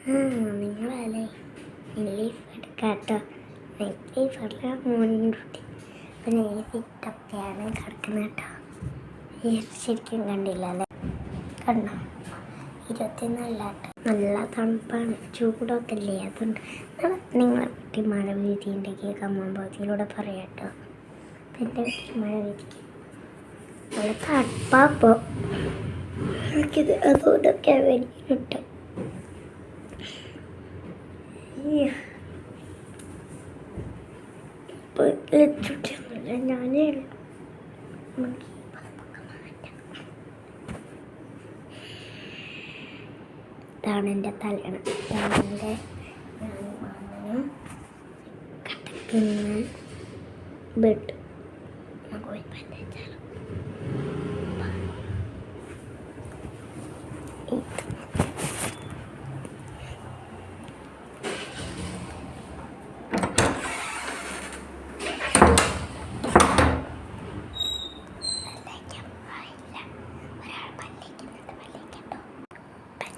നിങ്ങളല്ലേ leaf എടുക്കാട്ടോ. Leaf എടുക്കാൻ മുൻകൂട്ടി അപ്പം നെയ്തിട്ടൊക്കെയാണ് കിടക്കുന്നത് കേട്ടോ. ഈ ശരിക്കും കണ്ടില്ല അല്ലേ? കണ്ടോ? 24 നല്ല തണുപ്പാണ്, ചൂടൊക്കെ ഇല്ലേ. അതുകൊണ്ട് നിങ്ങളെ വീട്ടിൽ മഴ വീതിയുണ്ടെങ്കിൽ കമ്മമ്പതിയിലൂടെ പറയാം കേട്ടോ. അപ്പം എൻ്റെ വീട്ടിൽ മഴ വീതിക്ക് നല്ല തണുപ്പാപ്പോൾ എനിക്കിത് അതുകൊണ്ടൊക്കെ വേണ്ടിയിട്ട് ഇപ്പോൾ ചുറ്റിയൊന്നുമില്ല. ഞാനേ ഇതാണ് എൻ്റെ തലയണ. ഇതാണ് എൻ്റെ മാമനും കിടക്കുന്ന ബെഡ്. നമുക്ക് പോയി പറ്റാലോ.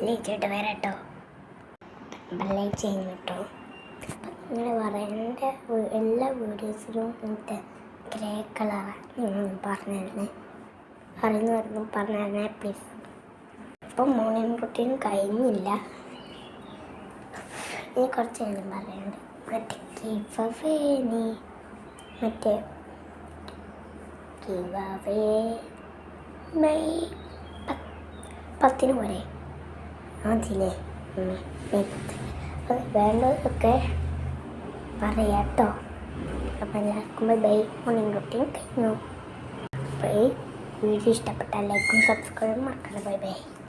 പല്ലേച്ചിട്ട് വരാട്ടോ. പല്ലേച്ച് കഴിഞ്ഞിട്ടോ. നിങ്ങൾ പറയേണ്ട എല്ലാ വീഡിയോസിലും ഇങ്ങനത്തെ ഗ്രേ കളറാണ് നിങ്ങൾ പറഞ്ഞിരുന്നത്. അറിയുന്നവരൊന്നും പറഞ്ഞിരുന്നേ പ്ലീസ്. ഇപ്പം മോർണിംഗ് റൂട്ടീൻ കഴിഞ്ഞില്ല, ഇനി കുറച്ച് നേരം പറയാനുണ്ട്. മറ്റേ മെയ് 10 പോരെ അതില്ലേ? അത് വേണ്ടതൊക്കെ പറയാട്ടോ. അപ്പം എല്ലാവർക്കും ബൈ. മോർണിംഗ് റൂട്ടീൻ കഴിഞ്ഞു. അപ്പോൾ ഈ വീഡിയോ ഇഷ്ടപ്പെട്ടാൽ ലൈക്കും സബ്സ്ക്രൈബും മറക്കണം. Bye bye.